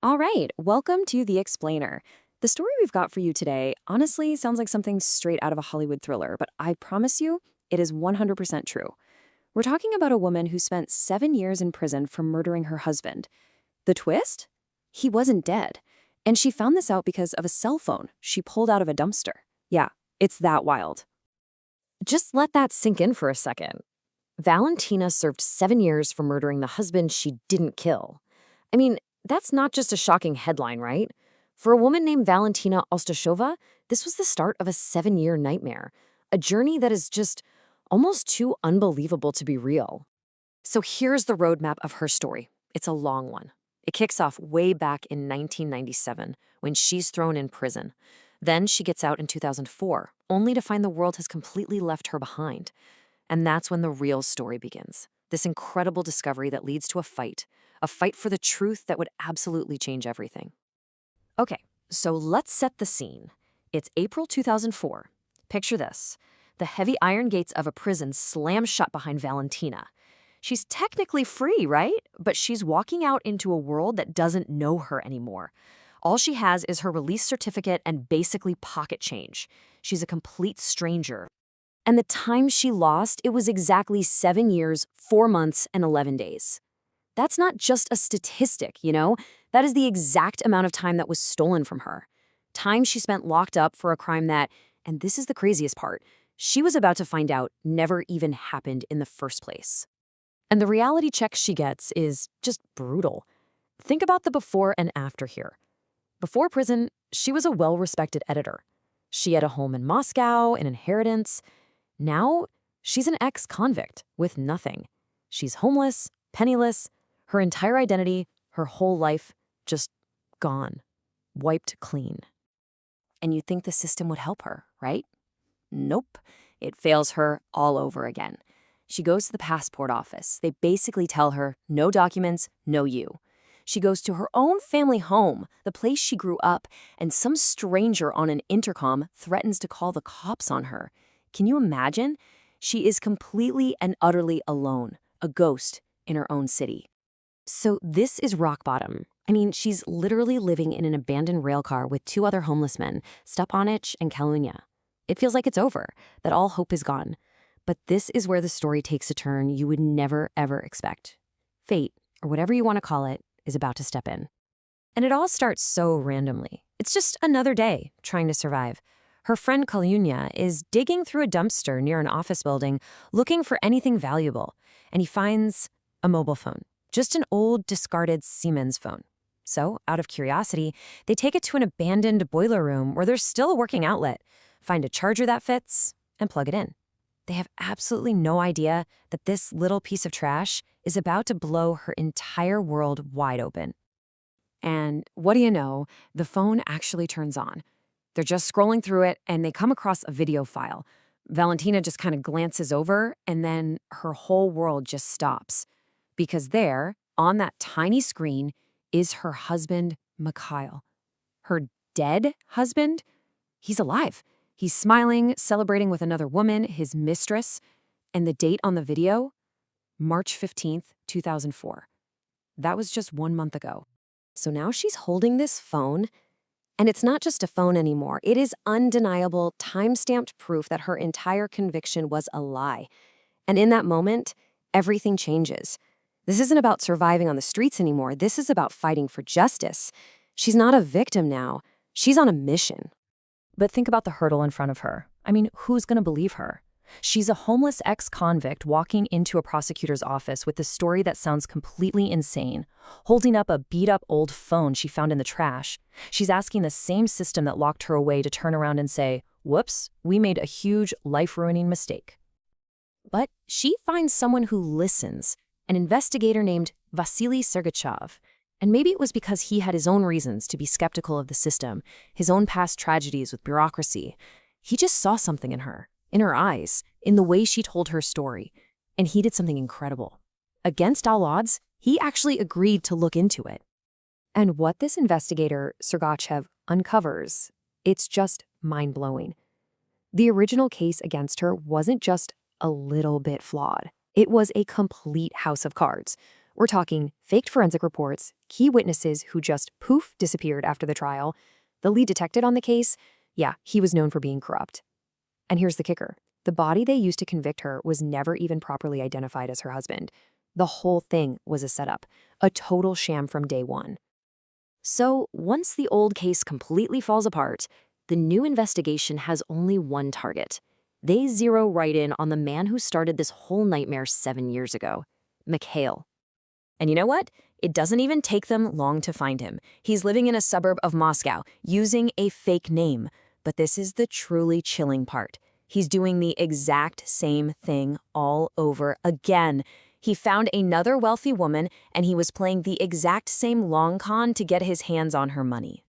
All right, welcome to The Explainer. The story we've got for you today honestly sounds like something straight out of a Hollywood thriller, but I promise you, it is 100% true. We're talking about a woman who spent 7 years in prison for murdering her husband. The twist? He wasn't dead. And she found this out because of a cell phone she pulled out of a dumpster. Yeah, it's that wild. Just let that sink in for a second. Valentina served 7 years for murdering the husband she didn't kill. I mean, that's not just a shocking headline, right? For a woman named Valentina Ostashova, this was the start of a 7-year nightmare, a journey that is just almost too unbelievable to be real. So here's the roadmap of her story. It's a long one. It kicks off way back in 1997 when she's thrown in prison. Then she gets out in 2004, only to find the world has completely left her behind. And that's when the real story begins. This incredible discovery that leads to a fight for the truth that would absolutely change everything. Okay, so let's set the scene. It's April 2004. Picture this. The heavy iron gates of a prison slam shut behind Valentina. She's technically free, right? But she's walking out into a world that doesn't know her anymore. All she has is her release certificate and basically pocket change. She's a complete stranger. And the time she lost, it was exactly 7 years, 4 months, and 11 days. That's not just a statistic, you know? That is the exact amount of time that was stolen from her. Time she spent locked up for a crime that, and this is the craziest part, she was about to find out never even happened in the first place. And the reality check she gets is just brutal. Think about the before and after here. Before prison, she was a well-respected editor. She had a home in Moscow, an inheritance. Now, she's an ex-convict with nothing. She's homeless, penniless, her entire identity, her whole life, just gone, wiped clean. And you'd think the system would help her, right? Nope. It fails her all over again. She goes to the passport office. They basically tell her, no documents, no you. She goes to her own family home, the place she grew up, and some stranger on an intercom threatens to call the cops on her. Can you imagine? She is completely and utterly alone, a ghost in her own city. So this is rock bottom. I mean, she's literally living in an abandoned railcar with 2 other homeless men, Stepanich and Kalunya. It feels like it's over, that all hope is gone. But this is where the story takes a turn you would never, ever expect. Fate, or whatever you want to call it, is about to step in. And it all starts so randomly. It's just another day trying to survive. Her friend Kalunya is digging through a dumpster near an office building looking for anything valuable, and he finds a mobile phone, just an old, discarded Siemens phone. So, out of curiosity, they take it to an abandoned boiler room where there's still a working outlet, find a charger that fits, and plug it in. They have absolutely no idea that this little piece of trash is about to blow her entire world wide open. And what do you know, the phone actually turns on. They're just scrolling through it, and they come across a video file. Valentina just kind of glances over, and then her whole world just stops. Because there, on that tiny screen, is her husband, Mikhail. Her dead husband? He's alive. He's smiling, celebrating with another woman, his mistress. And the date on the video? March 15th, 2004. That was just 1 month ago. So now she's holding this phone. And it's not just a phone anymore. It is undeniable, time-stamped proof that her entire conviction was a lie. And in that moment, everything changes. This isn't about surviving on the streets anymore. This is about fighting for justice. She's not a victim now. She's on a mission. But think about the hurdle in front of her. I mean, who's going to believe her? She's a homeless ex-convict walking into a prosecutor's office with a story that sounds completely insane, holding up a beat-up old phone she found in the trash. She's asking the same system that locked her away to turn around and say, whoops, we made a huge, life-ruining mistake. But she finds someone who listens, an investigator named Vasily Sergachev. And maybe it was because he had his own reasons to be skeptical of the system, his own past tragedies with bureaucracy. He just saw something in her eyes, in the way she told her story. And he did something incredible. Against all odds, he actually agreed to look into it. And what this investigator, Sergachev, uncovers, it's just mind-blowing. The original case against her wasn't just a little bit flawed. It was a complete house of cards. We're talking faked forensic reports, key witnesses who just poof disappeared after the trial. The lead detective on the case, yeah, he was known for being corrupt. And here's the kicker. The body they used to convict her was never even properly identified as her husband. The whole thing was a setup, a total sham from day one. So, once the old case completely falls apart, the new investigation has only one target. They zero right in on the man who started this whole nightmare 7 years ago, McHale. And you know what? It doesn't even take them long to find him. He's living in a suburb of Moscow, using a fake name. But this is the truly chilling part. He's doing the exact same thing all over again. He found another wealthy woman, and he was playing the exact same long con to get his hands on her money.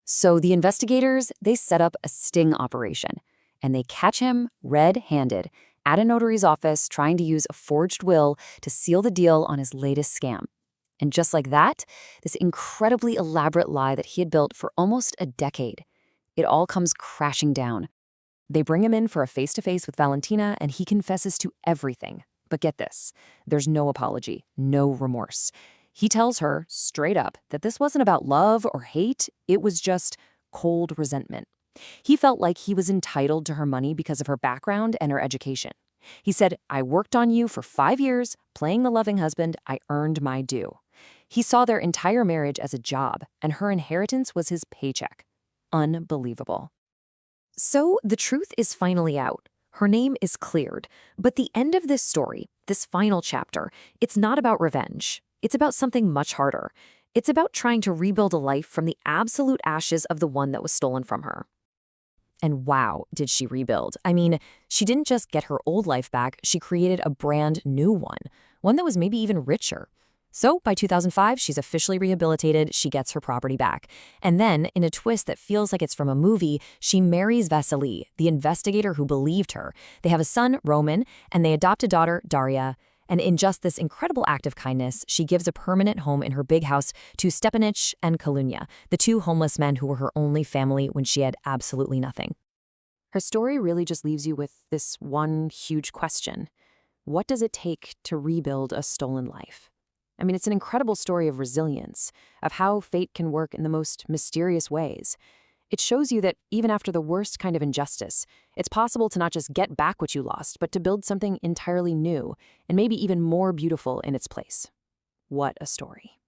So the investigators, they set up a sting operation, and they catch him red-handed at a notary's office trying to use a forged will to seal the deal on his latest scam. And just like that, this incredibly elaborate lie that he had built for almost a decade, it all comes crashing down. They bring him in for a face-to-face with Valentina, and he confesses to everything. But get this, there's no apology, no remorse. He tells her straight up that this wasn't about love or hate, it was just cold resentment. He felt like he was entitled to her money because of her background and her education. He said, "I worked on you for 5 years, playing the loving husband, I earned my due." He saw their entire marriage as a job, and her inheritance was his paycheck. Unbelievable. So the truth is finally out. Her name is cleared. But the end of this story, this final chapter, it's not about revenge. It's about something much harder. It's about trying to rebuild a life from the absolute ashes of the one that was stolen from her. And wow, did she rebuild. I mean, she didn't just get her old life back, she created a brand new one that was maybe even richer. So by 2005, she's officially rehabilitated, she gets her property back. And then, in a twist that feels like it's from a movie, she marries Vasily, the investigator who believed her. They have a son, Roman, and they adopt a daughter, Daria. And in just this incredible act of kindness, she gives a permanent home in her big house to Stepanich and Kalunya, the two homeless men who were her only family when she had absolutely nothing. Her story really just leaves you with this one huge question. What does it take to rebuild a stolen life? I mean, it's an incredible story of resilience, of how fate can work in the most mysterious ways. It shows you that even after the worst kind of injustice, it's possible to not just get back what you lost, but to build something entirely new and maybe even more beautiful in its place. What a story.